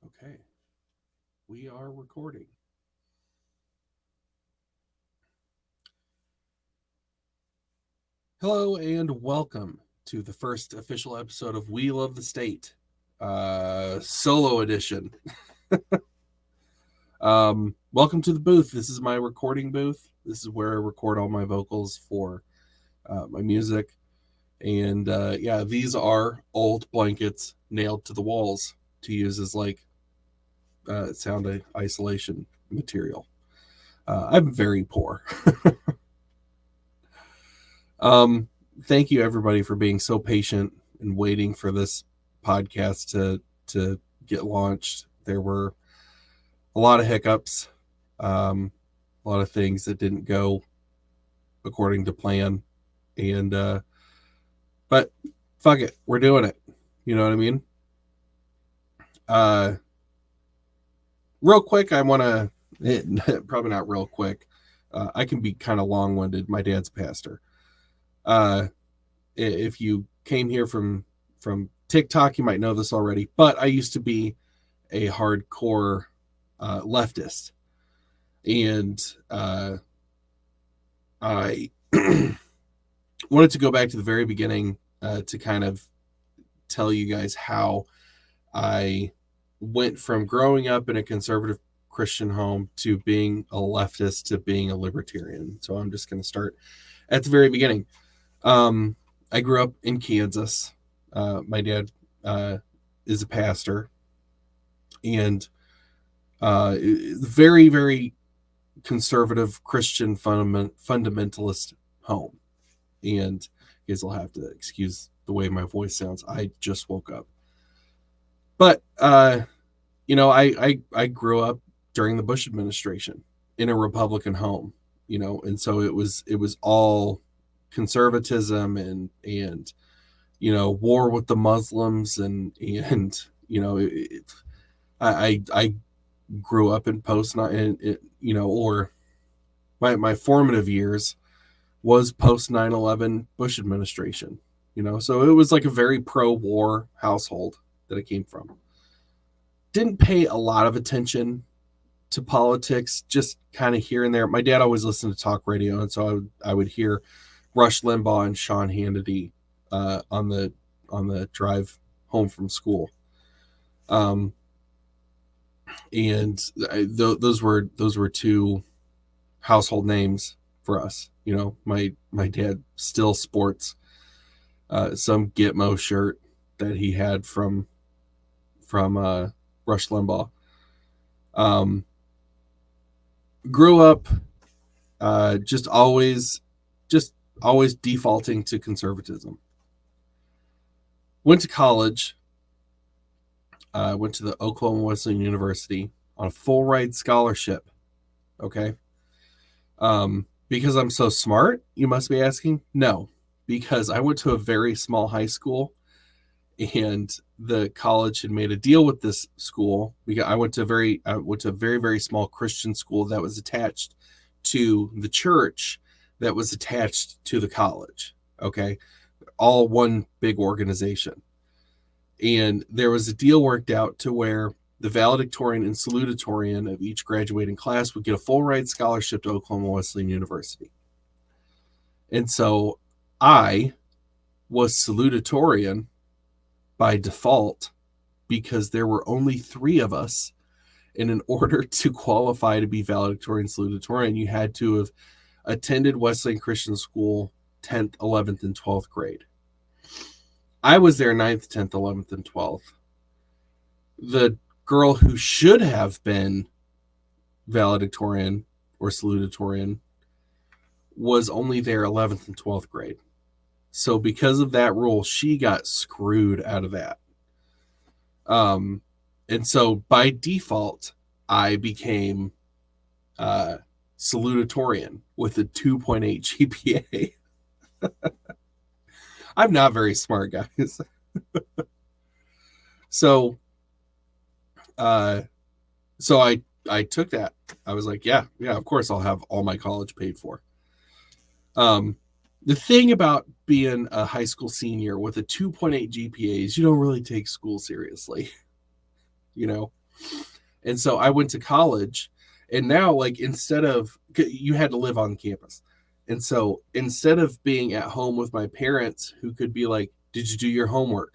Okay, we are recording. Hello and welcome to the first official episode of We Love the State, solo edition. Welcome to the booth. This is my recording booth. This is where I record all my vocals for my music. And yeah, these are old blankets nailed to the walls to use as like sound isolation material. I'm very poor. Thank you everybody for being so patient and waiting for this podcast to get launched. There were a lot of hiccups, a lot of things that didn't go according to plan, and but fuck it, we're doing it. You know what I mean? Uh, Real quick, I want to probably not real quick. I can be kind of long winded. My dad's a pastor. Uh, if you came here from TikTok, you might know this already, but I used to be a hardcore leftist, and I wanted to go back to the very beginning to kind of tell you guys how I went from growing up in a conservative Christian home to being a leftist to being a libertarian. So I'm just going to start at the very beginning. I grew up in Kansas. My dad is a pastor, and very, very conservative Christian fundamentalist home. And you guys will have to excuse the way my voice sounds. I just woke up. But, I grew up during the Bush administration in a Republican home, and so it was all conservatism and war with the Muslims and I grew up in or my formative years was post 9/11 Bush administration, so it was like a very pro-war household that I came from. Didn't pay a lot of attention to politics, just kind of here and there. My dad always listened to talk radio, and so I would hear Rush Limbaugh and Sean Hannity on the drive home from school. And those were two household names for us. My dad still sports some Gitmo shirt that he had from Rush Limbaugh. Grew up just always defaulting to conservatism. Went to college. Went to the Oklahoma Wesleyan University on a full ride scholarship. Okay. Because I'm so smart, you must be asking? No, because I went to a very small high school, and the college had made a deal with this school. I went to a very, very small Christian school that was attached to the church that was attached to the college. Okay. All one big organization. And there was a deal worked out to where the valedictorian and salutatorian of each graduating class would get a full ride scholarship to Oklahoma Wesleyan University. And so I was salutatorian by default because there were only 3 of us. And in order to qualify to be valedictorian salutatorian, you had to have attended Wesleyan Christian School 10th, 11th, and 12th grade. I was there 9th, 10th, 11th, and 12th. The girl who should have been valedictorian or salutatorian was only there 11th and 12th grade. So because of that rule, she got screwed out of that. And so by default, I became salutatorian with a 2.8 GPA. I'm not very smart, guys. So I took that. I was like, yeah, of course I'll have all my college paid for. The thing about being a high school senior with a 2.8 GPA is you don't really take school seriously. And so I went to college, and now, like, instead of, you had to live on campus. And so instead of being at home with my parents who could be like, did you do your homework?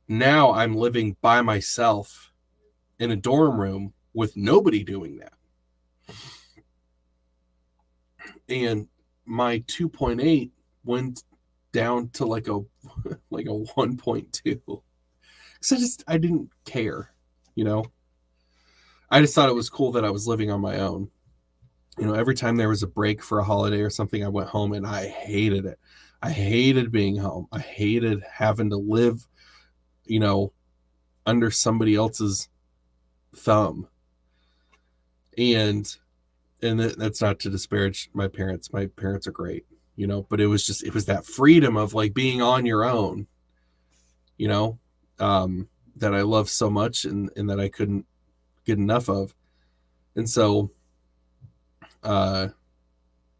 Now I'm living by myself in a dorm room with nobody doing that. And my 2.8 went down to like a 1.2. Because I didn't care, you know. I just thought it was cool that I was living on my own. You know, every time there was a break for a holiday or something, I went home, and I hated it. I hated being home. I hated having to live, you know, under somebody else's thumb. And that's not to disparage my parents. My parents are great, you know, but it was that freedom of like being on your own, you know, that I love so much, and that I couldn't get enough of. And so, but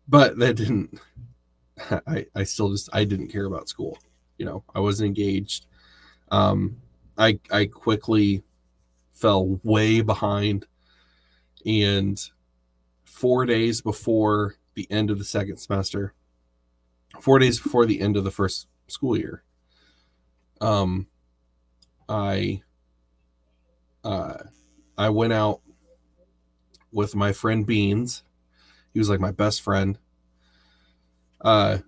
that didn't, I still I didn't care about school. You know, I wasn't engaged. I quickly fell way behind, and 4 days before the end of the second semester, 4 days before the end of the first school year, I went out with my friend Beans. He was like my best friend.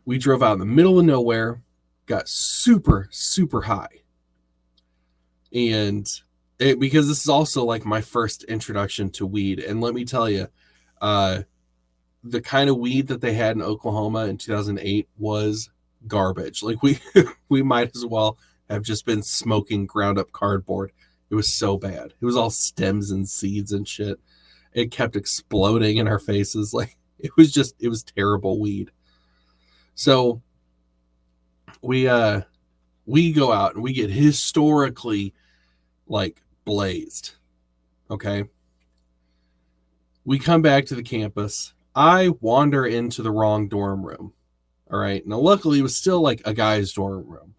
We drove out in the middle of nowhere, got super, super high. And because this is also like my first introduction to weed. And let me tell you, the kind of weed that they had in Oklahoma in 2008 was garbage. Like we might as well have just been smoking ground up cardboard. It was so bad. It was all stems and seeds and shit. It kept exploding in our faces. Like it was terrible weed. So we go out and we get historically like blazed. Okay. We come back to the campus. I wander into the wrong dorm room. All right. Now, luckily, it was still like a guy's dorm room.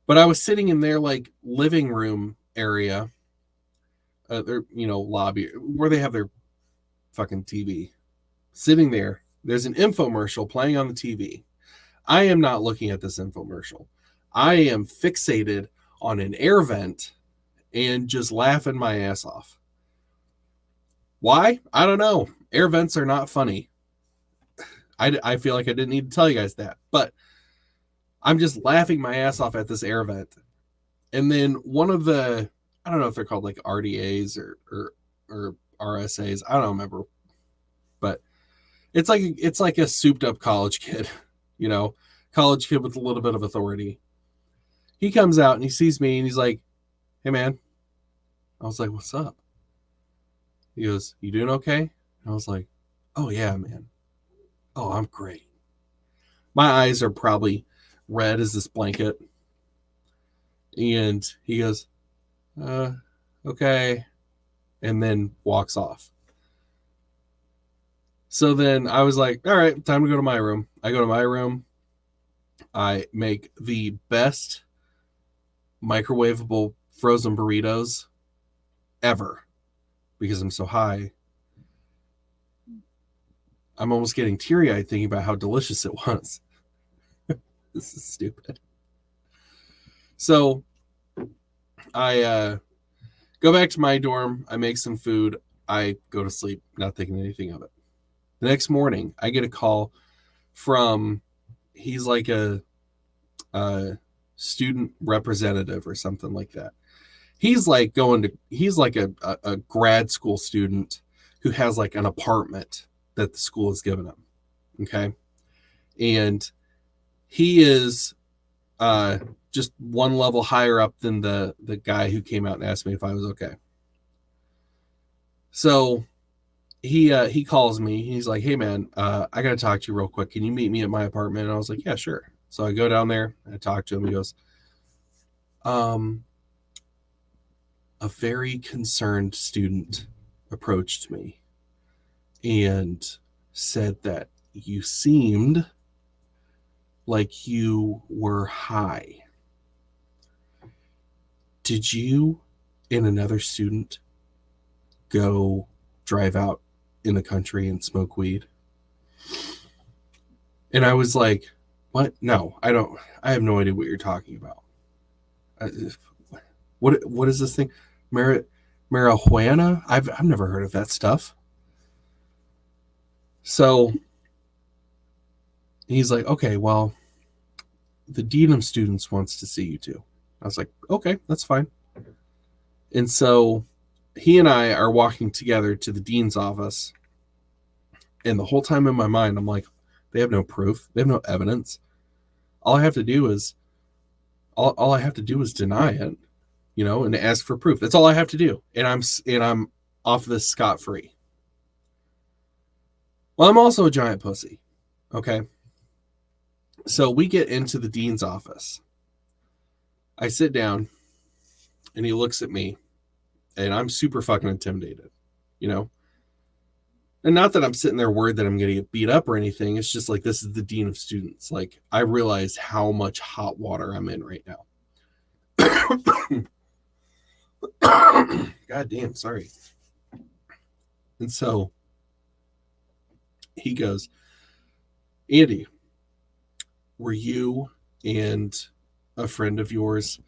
But I was sitting in their like living room area, their, you know, lobby where they have their fucking TV. Sitting there, there's an infomercial playing on the TV. I am not looking at this infomercial. I am fixated on an air vent and just laughing my ass off. Why? I don't know. Air vents are not funny. I feel like I didn't need to tell you guys that, but I'm just laughing my ass off at this air vent. And then one of the, I don't know if they're called like RDAs or RSAs. I don't remember, but it's like a souped up college kid, you know, college kid with a little bit of authority. He comes out and he sees me and he's like, "Hey man." I was like, "What's up?" He goes, "You doing okay?" And I was like, "Oh yeah, man. Oh, I'm great." My eyes are probably red as this blanket. And he goes, "Okay." And then walks off. So then I was like, all right, time to go to my room. I go to my room. I make the best microwavable frozen burritos ever because I'm so high. I'm almost getting teary-eyed thinking about how delicious it was. This is stupid. So I go back to my dorm. I make some food. I go to sleep, not thinking anything of it. The next morning, I get a call from, he's like a student representative or something like that. He's like a grad school student who has like an apartment that the school has given him. Okay. And he is just one level higher up than the guy who came out and asked me if I was okay. So he calls me. He's like, "Hey man, I gotta talk to you real quick. Can you meet me at my apartment?" And I was like, "Yeah, sure." So I go down there. I talk to him. He goes, a very concerned student approached me and said that you seemed like you were high. Did you and another student go drive out in the country and smoke weed. And I was like, what? No, I don't. I have no idea what you're talking about. What is this thing? Marijuana? I've never heard of that stuff. So he's like, okay, well, the dean of students wants to see you too. I was like, okay, that's fine. And so he and I are walking together to the dean's office. And the whole time in my mind, I'm like, they have no proof. They have no evidence. All I have to do is deny it, and ask for proof. That's all I have to do. And I'm off this scot-free. Well, I'm also a giant pussy. Okay. So we get into the dean's office. I sit down and he looks at me and I'm super fucking intimidated, And not that I'm sitting there worried that I'm going to get beat up or anything. It's just like, this is the dean of students. Like, I realize how much hot water I'm in right now. God damn, sorry. And so he goes, Andy, were you and a friend of yours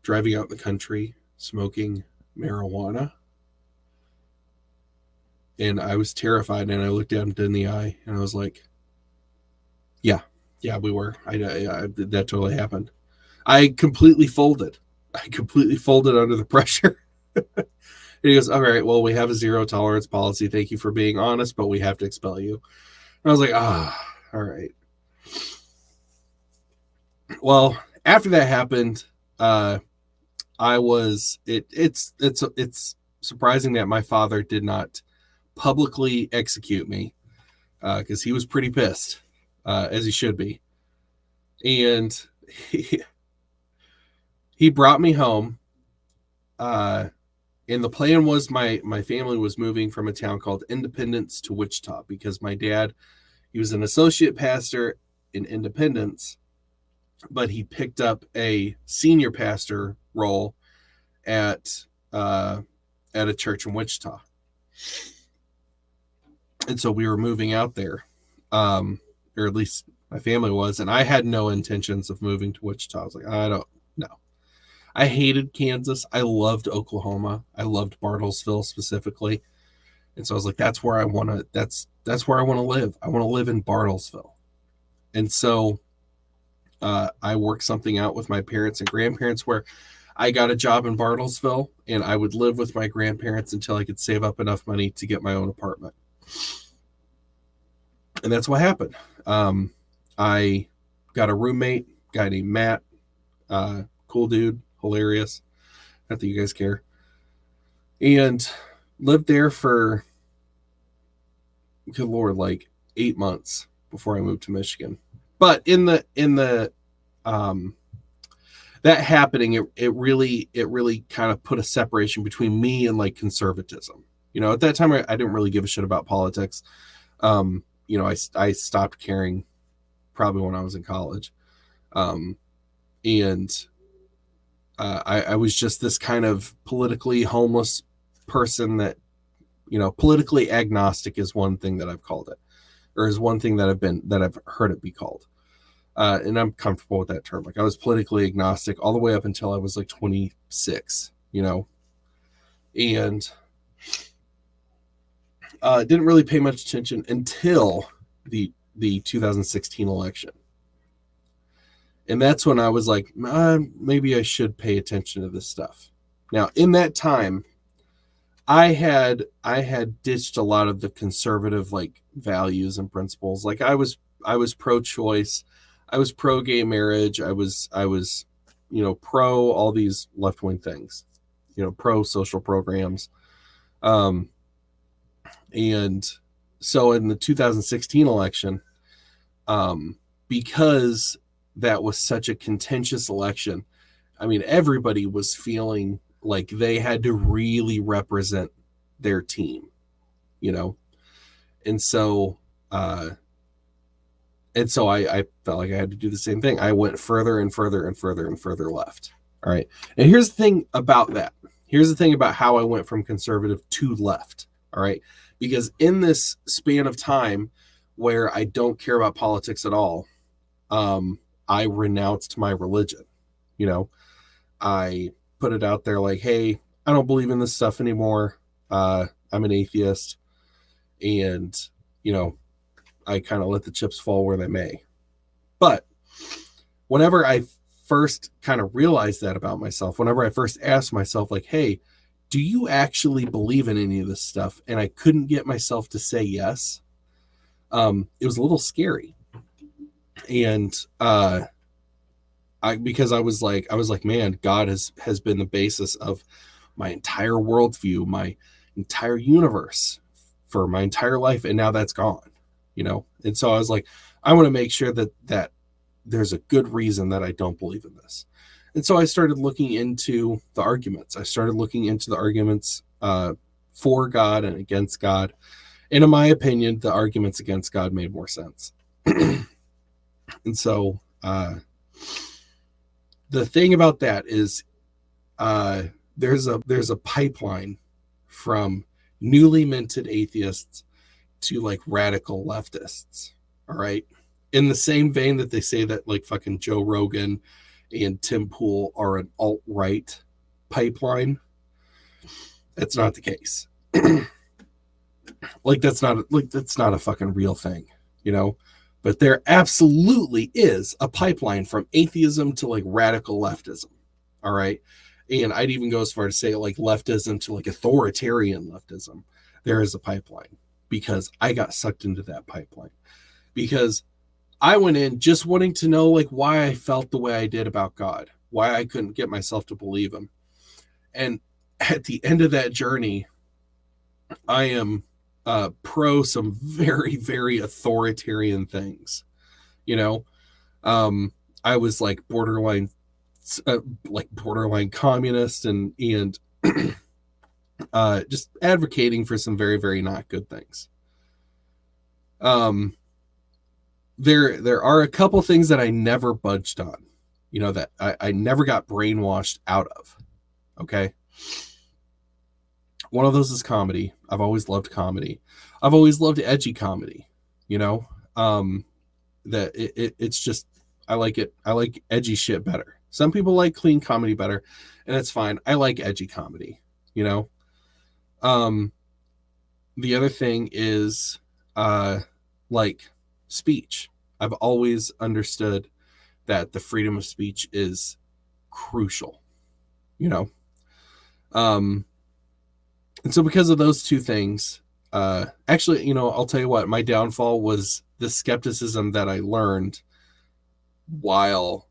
driving out in the country smoking marijuana? And I was terrified, and I looked him in the eye, and I was like, yeah, we were. That totally happened. I completely folded under the pressure. And he goes, all right, well, we have a zero tolerance policy. Thank you for being honest, but we have to expel you. And I was like, all right. Well, after that happened, it's surprising that my father did not publicly execute me, because he was pretty pissed, as he should be. And he brought me home. And the plan was my family was moving from a town called Independence to Wichita, because my dad, he was an associate pastor in Independence, but he picked up a senior pastor role at a church in Wichita. And so we were moving out there, or at least my family was, and I had no intentions of moving to Wichita. I was like, I don't know. I hated Kansas. I loved Oklahoma. I loved Bartlesville specifically. And so I was like, that's where I want to live. I want to live in Bartlesville. And so I worked something out with my parents and grandparents where I got a job in Bartlesville, and I would live with my grandparents until I could save up enough money to get my own apartment. And that's what happened. I got a roommate, guy named Matt, cool dude, hilarious. Not that you guys care. And lived there for, good Lord, like 8 months before I moved to Michigan. But in the that happening, it really kind of put a separation between me and like conservatism. At that time, I didn't really give a shit about politics. I stopped caring probably when I was in college. And I was just this kind of politically homeless person that, politically agnostic is one thing that I've called it, or is one thing that I've heard it be called. And I'm comfortable with that term. Like, I was politically agnostic all the way up until I was like 26, and didn't really pay much attention until the 2016 election. And that's when I was like, maybe I should pay attention to this stuff. Now, in that time, I had ditched a lot of the conservative like values and principles. Like, I was pro-choice, I was pro-gay marriage, I was pro all these left-wing things, pro social programs. And so in the 2016 election, because that was such a contentious election, I mean, everybody was feeling like they had to really represent their team, and so I felt like I had to do the same thing. I went further and further and further and further left. All right. And here's the thing about that. Here's the thing about how I went from conservative to left. All right. Because in this span of time where I don't care about politics at all, I renounced my religion. You know, I put it out there like, hey, I don't believe in this stuff anymore. I'm an atheist. And, you know, I kind of let the chips fall where they may. But whenever I first kind of realized that about myself, whenever I first asked myself, like, hey, do you actually believe in any of this stuff? And I couldn't get myself to say yes. It was a little scary. And because I was like, man, God has been the basis of my entire worldview, my entire universe for my entire life. And now that's gone, you know? And so I was like, I want to make sure that there's a good reason that I don't believe in this. And so I started looking into the arguments. I started looking into the arguments for God and against God. And in my opinion, the arguments against God made more sense. And so the thing about that is there's a pipeline from newly minted atheists to like radical leftists. All right. In the same vein that they say that like fucking Joe Rogan and Tim Pool are an alt-right pipeline, that's not the case. That's not a fucking real thing, you know? But there absolutely is a pipeline from atheism to like radical leftism. All right. And I'd even go as far to say like leftism to like authoritarian leftism. There is a pipeline because I got sucked into that pipeline because I went in just wanting to know like why I felt the way I did about God, why I couldn't get myself to believe him. And at the end of that journey, I am pro some very, very authoritarian things. You know, I was like borderline communist and just advocating for some very, very not good things. There are a couple things that I never budged on, you know, that I never got brainwashed out of. Okay. One of those is comedy. I've always loved comedy. I've always loved edgy comedy, you know, that it's just, I like it. I like edgy shit better. Some people like clean comedy better, and that's fine. I like edgy comedy, you know. The other thing is like speech. I've always understood that the freedom of speech is crucial, you know. And so because of those two things, actually, you know, I'll tell you what, my downfall was the skepticism that I learned while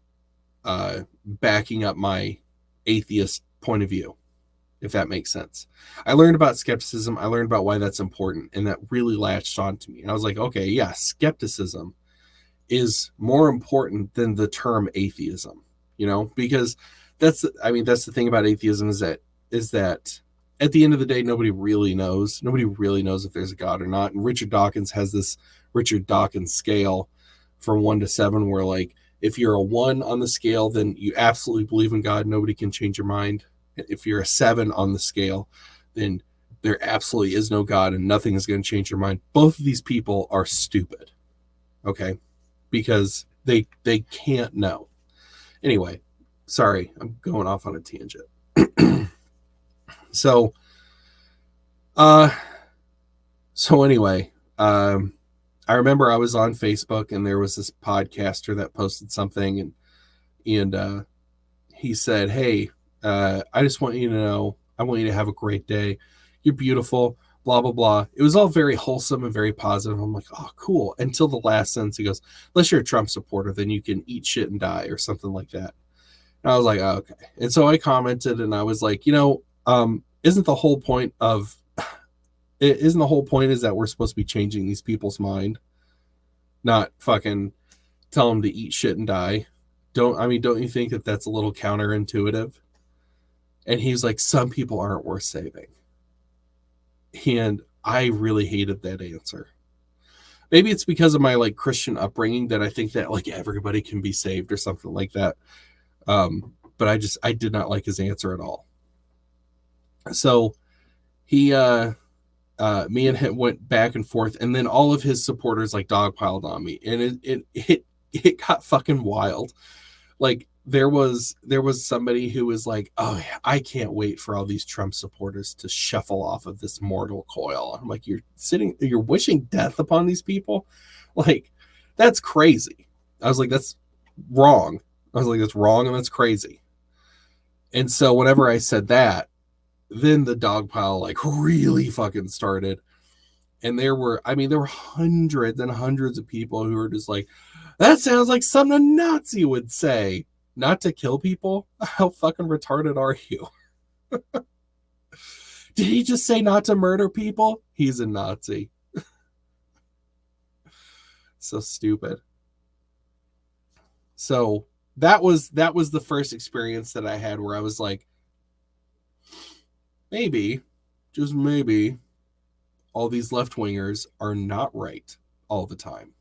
backing up my atheist point of view, if that makes sense. I learned about skepticism. I learned about why that's important, and that really latched on to me. And I was like, okay, yeah, skepticism is more important than the term atheism, you know, because that's the thing about atheism is that at the end of the day, nobody really knows. Nobody really knows if there's a God or not. And Richard Dawkins has this Richard Dawkins scale from 1 to 7, where like, if you're a 1 on the scale, then you absolutely believe in God. Nobody can change your mind. If you're a 7 on the scale, then there absolutely is no God and nothing is going to change your mind. Both of these people are stupid. Okay. Because they can't know. Anyway, sorry, I'm going off on a tangent. So anyway, I remember I was on Facebook and there was this podcaster that posted something and he said, hey, I just want you to know, I want you to have a great day. You're beautiful, blah, blah, blah. It was all very wholesome and very positive. I'm like, oh, cool. Until the last sentence, he goes, unless you're a Trump supporter, then you can eat shit and die or something like that. And I was like, oh, okay. And so I commented and I was like, you know, isn't the whole point is that we're supposed to be changing these people's mind, not fucking tell them to eat shit and die? Don't you think that that's a little counterintuitive? And he's like, some people aren't worth saving. And I really hated that answer. Maybe it's because of my like Christian upbringing that I think that like everybody can be saved or something like that. But I did not like his answer at all. So he me and him went back and forth, and then all of his supporters like dogpiled on me, and it got fucking wild. Like there was somebody who was like, oh yeah, I can't wait for all these Trump supporters to shuffle off of this mortal coil. I'm like, you're wishing death upon these people? Like, that's crazy. I was like, that's wrong. I was like, that's wrong and that's crazy. And so whenever I said that, then the dog pile like really fucking started. And there were hundreds and hundreds of people who were just like, that sounds like something a Nazi would say. Not to kill people? How fucking retarded are you? Did he just say not to murder people? He's a Nazi. So stupid. So that was the first experience that I had where I was like, maybe, just maybe, all these left-wingers are not right all the time.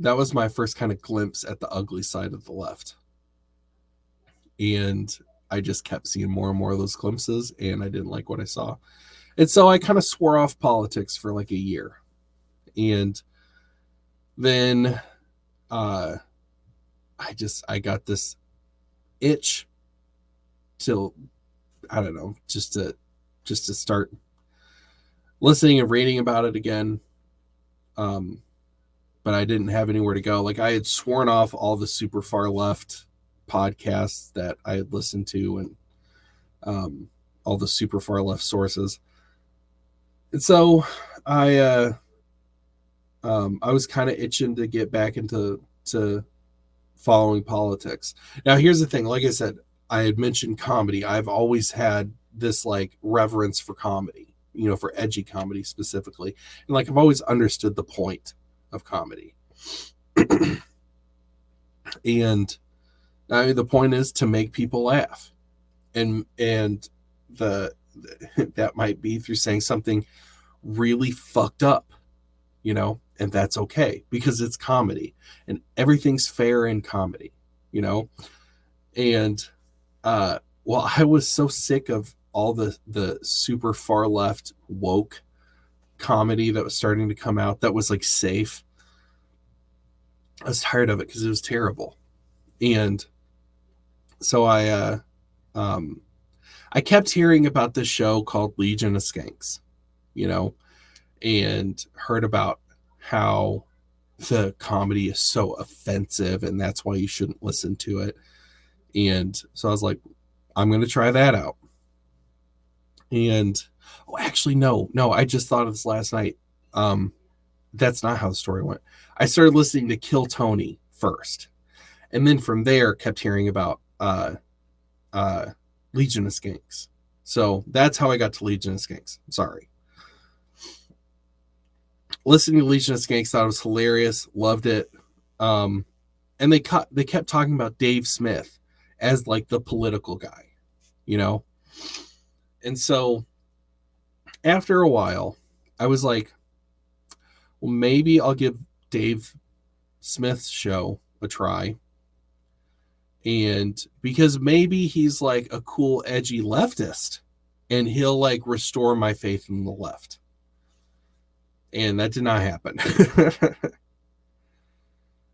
That was my first kind of glimpse at the ugly side of the left. And I just kept seeing more and more of those glimpses, and I didn't like what I saw. And so I kind of swore off politics for like a year. And then I got this itch till, I don't know, just to start listening and reading about it again. But I didn't have anywhere to go. Like I had sworn off all the super far left podcasts that I had listened to, and all the super far left sources. And so I was kind of itching to get back into following politics. Now here's the thing, like I said, I had mentioned comedy. I've always had this like reverence for comedy, for edgy comedy specifically. And like I've always understood the point of comedy. And the point is to make people laugh. And that might be through saying something really fucked up, and that's okay because it's comedy and everything's fair in comedy, and I was so sick of all the super far left woke comedy that was starting to come out that was like safe. I was tired of it because it was terrible. And so I kept hearing about this show called Legion of Skanks, and heard about how the comedy is so offensive and that's why you shouldn't listen to it. And so I was like, I'm going to try that out. And actually, no, I just thought of this last night. That's not how the story went. I started listening to Kill Tony first. And then from there kept hearing about Legion of Skanks. So that's how I got to Legion of Skanks. Sorry. Listening to Legion of Skanks, thought it was hilarious, loved it. And they kept talking about Dave Smith as like the political guy, And so after a while, I was like, well, maybe I'll give Dave Smith's show a try. And because maybe he's like a cool, edgy leftist and he'll like restore my faith in the left. And that did not happen.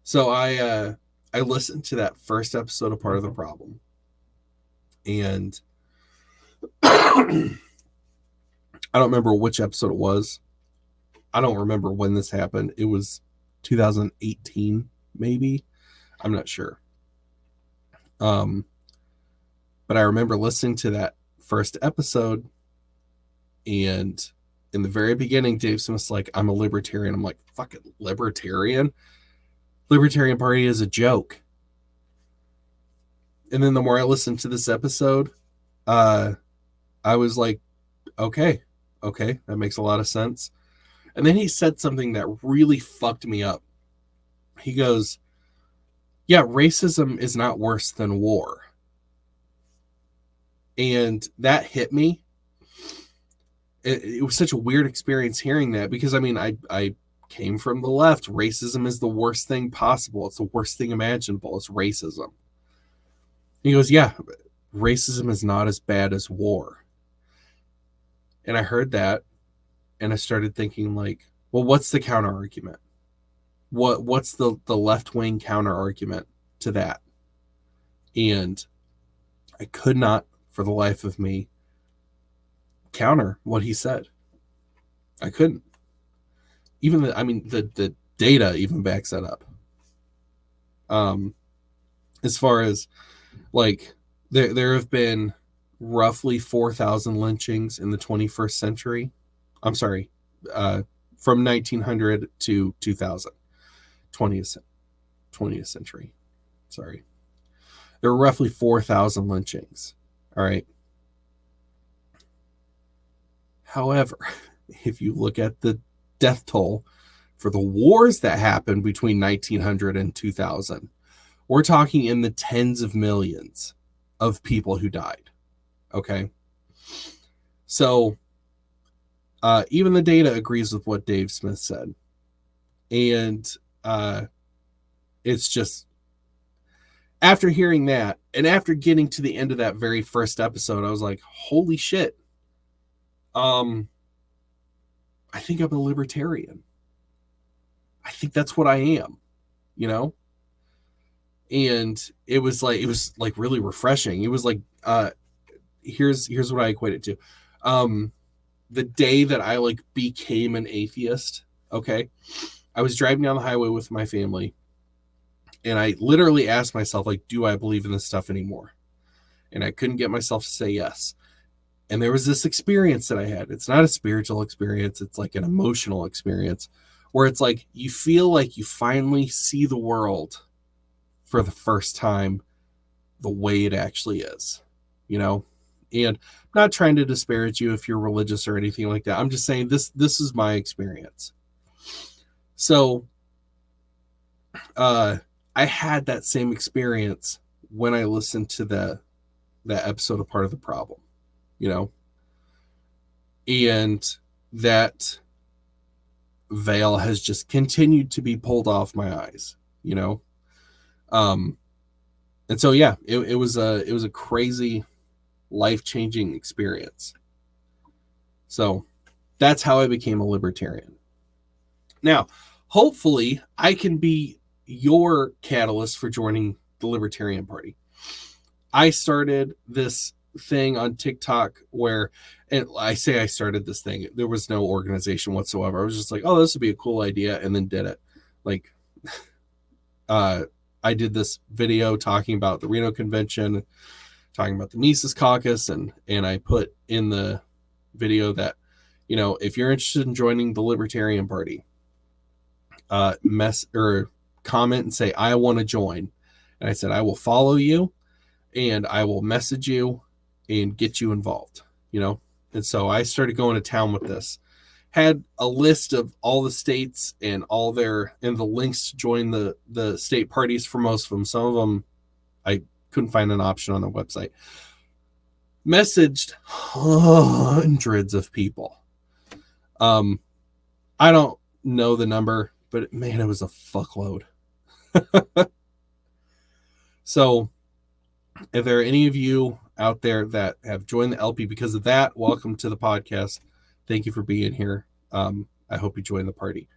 So I listened to that first episode of Part of the Problem. And I don't remember which episode it was. I don't remember when this happened. It was 2018, maybe. I'm not sure. But I remember listening to that first episode, and in the very beginning, Dave Smith's like, I'm a libertarian. I'm like, fucking libertarian? Libertarian Party is a joke. And then the more I listened to this episode, I was like, okay, that makes a lot of sense. And then he said something that really fucked me up. He goes, yeah, racism is not worse than war. And that hit me. It was such a weird experience hearing that because, I came from the left. Racism is the worst thing possible. It's the worst thing imaginable. It's racism. He goes, yeah, racism is not as bad as war. And I heard that, and I started thinking, like, well, what's the counter argument? What's the left-wing counter argument to that? And I could not, for the life of me, counter what he said. I couldn't. Even the data even backs that up. As far as, like, there have been roughly 4,000 lynchings in the 21st century. I'm sorry, from 1900 to 2000, 20th century. Sorry. There were roughly 4,000 lynchings. All right. However, if you look at the death toll for the wars that happened between 1900 and 2000, we're talking in the tens of millions of people who died. Okay. So even the data agrees with what Dave Smith said. And it's just, after hearing that, and after getting to the end of that very first episode, I was like, holy shit. I think I'm a libertarian. I think that's what I am, you know? And it was like really refreshing. It was like, here's what I equate it to. The day that I like became an atheist, okay, I was driving down the highway with my family, and I literally asked myself, like, do I believe in this stuff anymore? And I couldn't get myself to say yes. And there was this experience that I had. It's not a spiritual experience. It's like an emotional experience where it's like you feel like you finally see the world for the first time the way it actually is, you know? And I'm not trying to disparage you if you're religious or anything like that. I'm just saying this is my experience. So I had that same experience when I listened to that episode of Part of the Problem, you know? And that veil has just continued to be pulled off my eyes, you know? And so, yeah, it was a crazy, life-changing experience. So that's how I became a libertarian. Now, hopefully I can be your catalyst for joining the Libertarian Party. I started this thing on TikTok where, and I say I started this thing, there was no organization whatsoever. I was just like, oh, this would be a cool idea, and then did it. Like, I did this video talking about the Reno Convention, talking about the Mises Caucus, and I put in the video that, you know, if you're interested in joining the Libertarian Party, comment and say, I want to join. And I said, I will follow you and I will message you and get you involved, you know? And so I started going to town with this. Had a list of all the states and the links to join the state parties for most of them. Some of them I couldn't find an option on the website. Messaged hundreds of people. I don't know the number, but man, it was a fuckload. So if there are any of you out there that have joined the LP because of that, welcome to the podcast. Thank you for being here. I hope you join the party.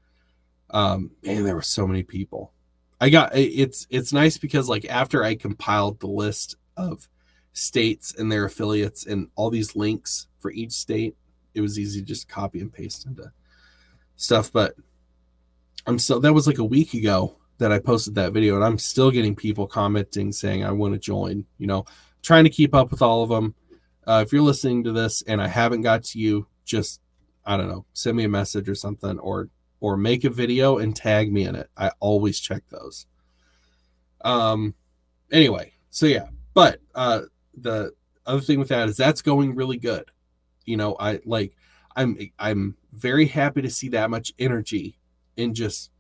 Man, there were so many people. It's nice because, like, after I compiled the list of states and their affiliates and all these links for each state, it was easy to just copy and paste into stuff. But that was like a week ago that I posted that video, and I'm still getting people commenting saying I want to join, you know, trying to keep up with all of them. If you're listening to this and I haven't got to you, just, I don't know, send me a message or something, or make a video and tag me in it. I always check those. Anyway, so yeah, but the other thing with that is that's going really good. You know, I'm very happy to see that much energy in just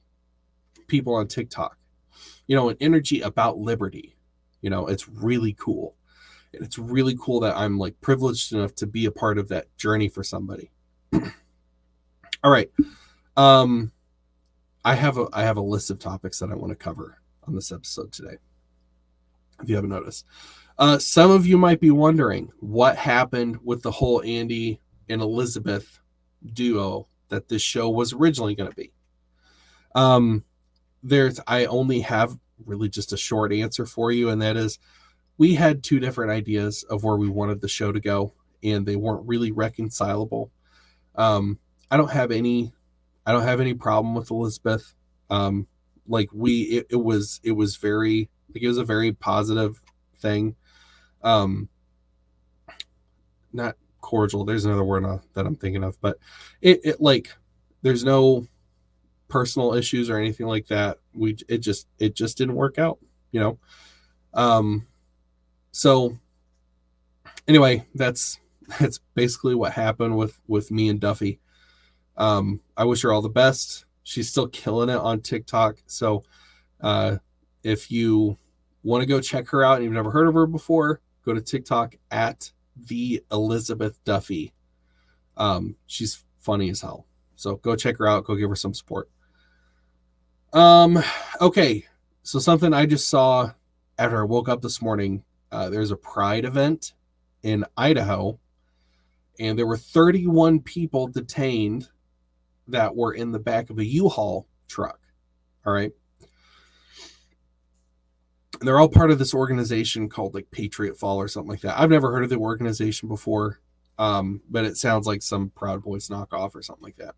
people on TikTok, you know, an energy about liberty. You know, it's really cool. And it's really cool that I'm like privileged enough to be a part of that journey for somebody. All right. I have a list of topics that I want to cover on this episode today, if you haven't noticed. Some of you might be wondering what happened with the whole Andy and Elizabeth duo that this show was originally going to be. I only have really just a short answer for you, and that is we had two different ideas of where we wanted the show to go, and they weren't really reconcilable. I don't have any problem with Elizabeth. Like it was very, like, it was a very positive thing. Not cordial. There's another word that I'm thinking of, but it like there's no personal issues or anything like that. It just didn't work out, you know. So anyway, that's basically what happened with me and Duffy. I wish her all the best. She's still killing it on TikTok. So if you want to go check her out and you've never heard of her before, go to TikTok at the Elizabeth Duffy. She's funny as hell. So go check her out. Go give her some support. Okay. So something I just saw after I woke up this morning, there's a Pride event in Idaho, and there were 31 people detained that were in the back of a U-Haul truck. All right. And they're all part of this organization called like Patriot Fall or something like that. I've never heard of the organization before, but it sounds like some Proud Boys knockoff or something like that.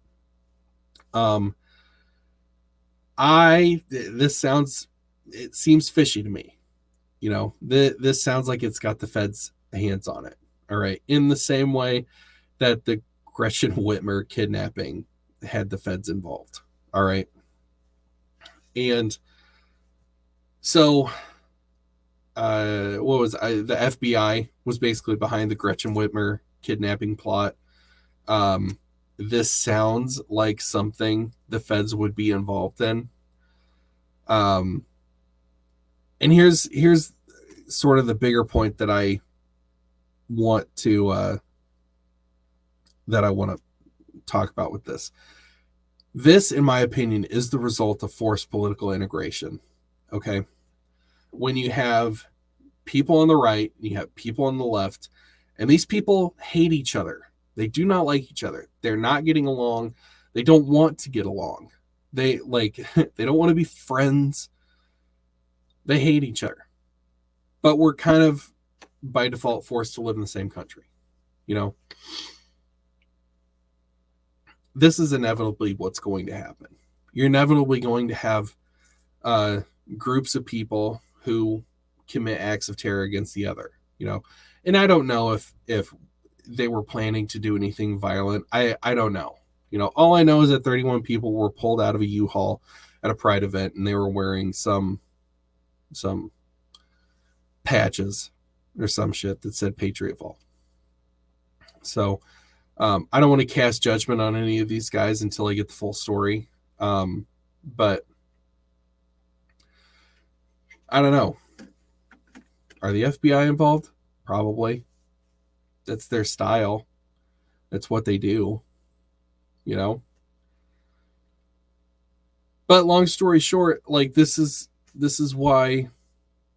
It seems fishy to me. You know, this sounds like it's got the feds' hands on it. All right. In the same way that the Gretchen Whitmer kidnapping had the feds involved. All right. And so the FBI was basically behind the Gretchen Whitmer kidnapping plot. This sounds like something the feds would be involved in. And here's sort of the bigger point that I want to talk about with this. This, in my opinion, is the result of forced political integration. Okay. When you have people on the right, and you have people on the left, and these people hate each other. They do not like each other. They're not getting along. They don't want to get along. They don't want to be friends. They hate each other. But we're kind of by default forced to live in the same country. You know, this is inevitably what's going to happen. You're inevitably going to have groups of people who commit acts of terror against the other, you know. And I don't know if they were planning to do anything violent. I don't know. You know, all I know is that 31 people were pulled out of a U-Haul at a Pride event, and they were wearing some patches or some shit that said Patriot Fall. So I don't want to cast judgment on any of these guys until I get the full story. But I don't know. Are the FBI involved? Probably. That's their style. That's what they do. You know? But long story short, like this is why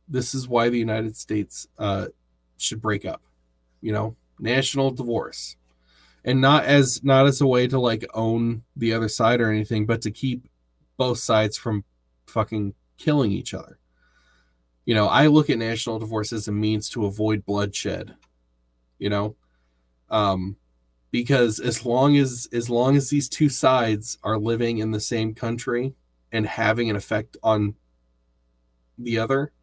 the United States should break up. You know? National divorce. And not as a way to like own the other side or anything, but to keep both sides from fucking killing each other. You know, I look at national divorce as a means to avoid bloodshed. You know, because as long as these two sides are living in the same country and having an effect on the other,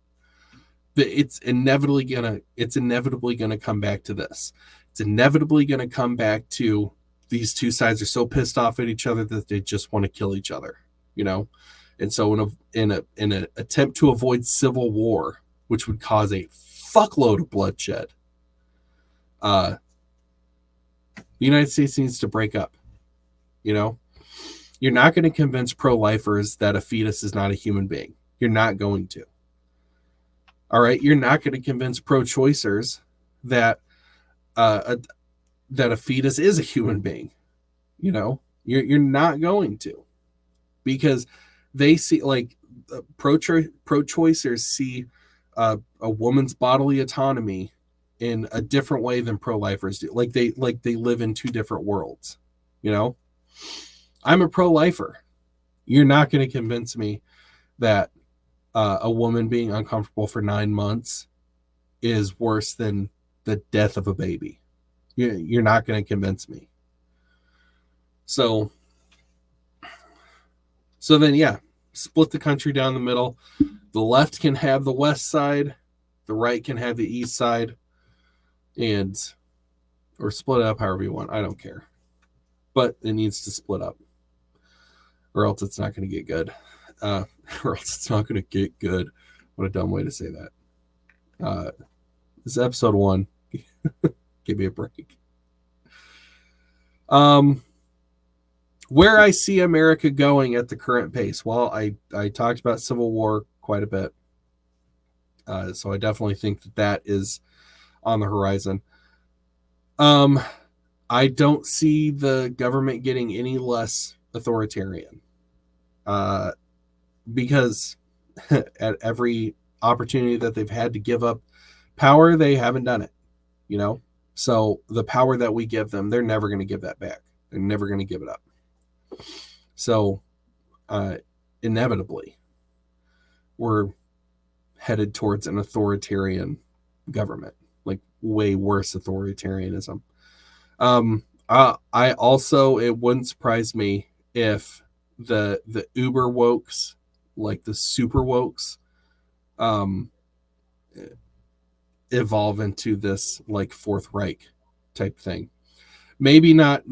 it's inevitably gonna come back to this. It's inevitably gonna come back to these two sides are so pissed off at each other that they just want to kill each other. You know. And so in an attempt to avoid civil war, which would cause a fuckload of bloodshed, the United States needs to break up. You know, you're not going to convince pro-lifers that a fetus is not a human being. You're not going to. All right. You're not going to convince pro-choicers that a fetus is a human being. You know, you're not going to, because they see, like, pro-choicers see a woman's bodily autonomy in a different way than pro-lifers do. Like they live in two different worlds. You know, I'm a pro-lifer. You're not going to convince me that a woman being uncomfortable for 9 months is worse than the death of a baby. You're not going to convince me. So then, yeah, split the country down the middle. The left can have the west side, the right can have the east side, or split it up however you want. I don't care. But it needs to split up, or else it's not going to get good. Or else it's not going to get good. What a dumb way to say that. This is episode 1. Give me a break. Where I see America going at the current pace. Well, I talked about Civil War quite a bit. So I definitely think that is on the horizon. I don't see the government getting any less authoritarian. Because at every opportunity that they've had to give up power, they haven't done it. You know? So the power that we give them, they're never going to give that back. They're never going to give it up. So inevitably, we're headed towards an authoritarian government, like way worse authoritarianism. I also, it wouldn't surprise me if the uber wokes, like the super wokes, evolve into this like Fourth Reich type thing. Maybe not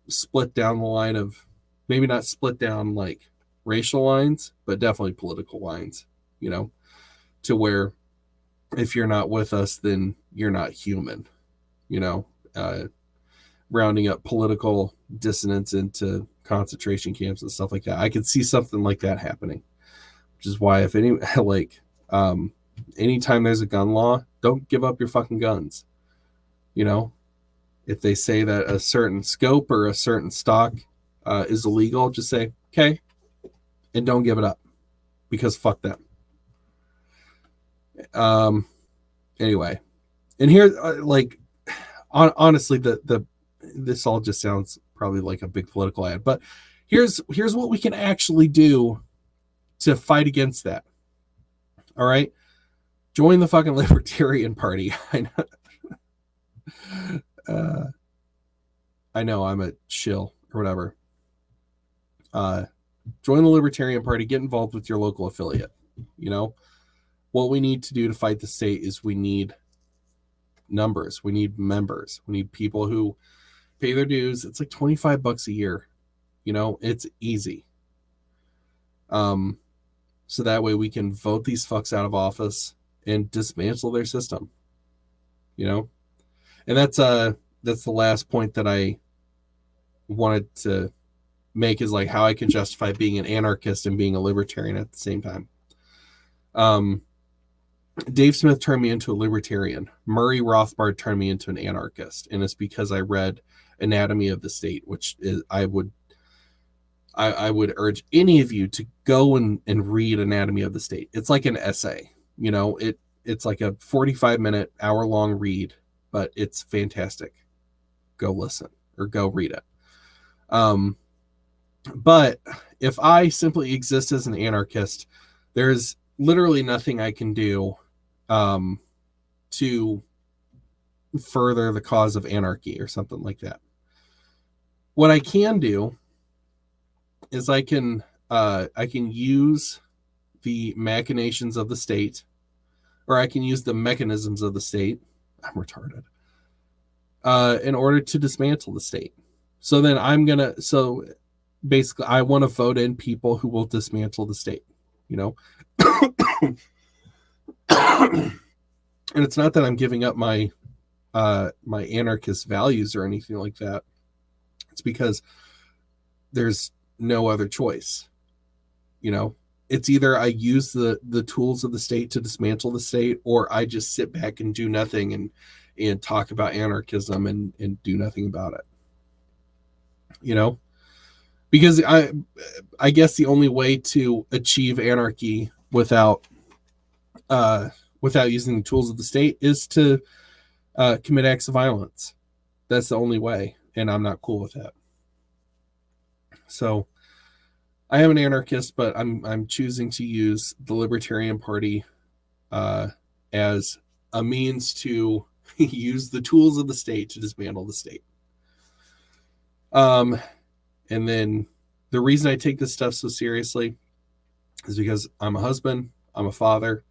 split down the line of, maybe not split down like racial lines, but definitely political lines, you know, to where if you're not with us, then you're not human, you know, rounding up political dissonance into concentration camps and stuff like that. I could see something like that happening, which is why if any, like, anytime there's a gun law, don't give up your fucking guns. You know, if they say that a certain scope or a certain stock is illegal, just say, okay, and don't give it up, because fuck them. Anyway, and here, like, honestly, this all just sounds probably like a big political ad, but here's what we can actually do to fight against that. All right, join the fucking Libertarian Party. I know I'm a shill or whatever. Join the Libertarian Party. Get involved with your local affiliate. You know, what we need to do to fight the state is we need numbers. We need members. We need people who pay their dues. It's like $25 a year. You know, it's easy. So that way we can vote these fucks out of office and dismantle their system. You know, and that's the last point that I wanted to make, is like how I can justify being an anarchist and being a libertarian at the same time. Dave Smith turned me into a libertarian. Murray Rothbard turned me into an anarchist, and it's because I read Anatomy of the State, which is I would urge any of you to go and read Anatomy of the State. It's like an essay, you know. It's like a 45-minute, hour-long read, but it's fantastic. Go listen or go read it. But if I simply exist as an anarchist, there's literally nothing I can do to further the cause of anarchy or something like that. What I can do is I can use the machinations of the state, or I can use the mechanisms of the state. I'm retarded. In order to dismantle the state. So then basically I want to vote in people who will dismantle the state, you know? And it's not that I'm giving up my my anarchist values or anything like that. It's because there's no other choice. You know, it's either I use the tools of the state to dismantle the state, or I just sit back and do nothing and talk about anarchism and do nothing about it. You know, because I guess the only way to achieve anarchy without without using the tools of the state is to commit acts of violence. That's the only way, and I'm not cool with that. So I am an anarchist, but I'm choosing to use the Libertarian Party as a means to use the tools of the state to dismantle the state. And then the reason I take this stuff so seriously is because I'm a husband, I'm a father.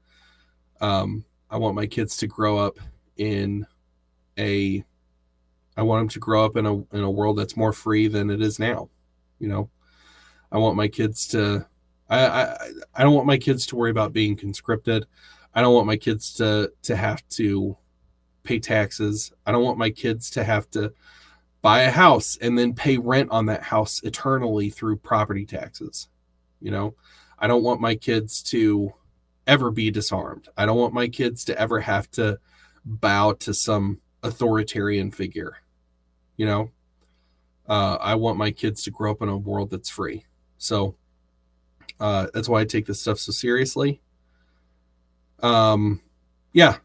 I want my kids to grow up in a world that's more free than it is now. You know, I want my kids to, I don't want my kids to worry about being conscripted. I don't want my kids to have to pay taxes. I don't want my kids to have to buy a house and then pay rent on that house eternally through property taxes. You know, I don't want my kids to ever be disarmed. I don't want my kids to ever have to bow to some authoritarian figure. You know, I want my kids to grow up in a world that's free. So that's why I take this stuff so seriously. Yeah,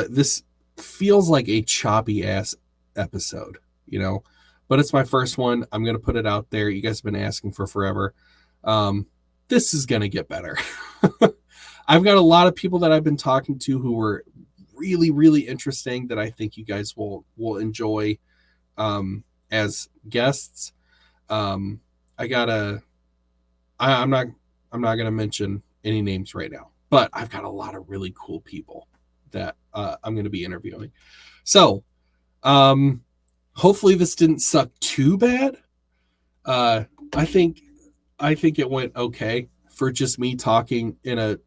this feels like a choppy ass episode, you know, but it's my first one. I'm going to put it out there. You guys have been asking for forever. This is going to get better. I've got a lot of people that I've been talking to who were really, really interesting that I think you guys will enjoy as guests. I'm not going to mention any names right now, but I've got a lot of really cool people that I'm going to be interviewing. So hopefully this didn't suck too bad. I think it went okay for just me talking in a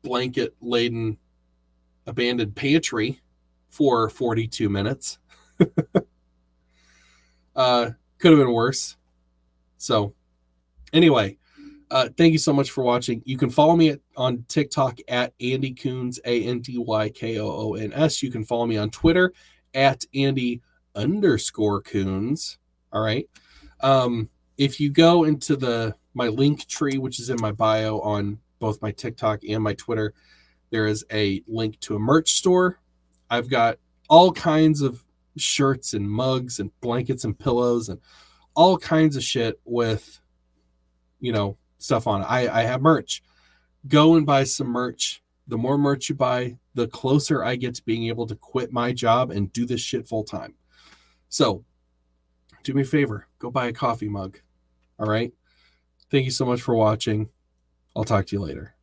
blanket laden abandoned pantry for 42 minutes. Could have been worse. So anyway, thank you so much for watching. You can follow me on TikTok at Andy Coons, ANDYKOONS. You can follow me on Twitter at Andy_Coons. All right. If you go into my link tree, which is in my bio on both my TikTok and my Twitter, there is a link to a merch store. I've got all kinds of shirts and mugs and blankets and pillows and all kinds of shit with, you know, stuff on it. I have merch. Go and buy some merch. The more merch you buy, the closer I get to being able to quit my job and do this shit full time. So do me a favor, go buy a coffee mug. All right. Thank you so much for watching. I'll talk to you later.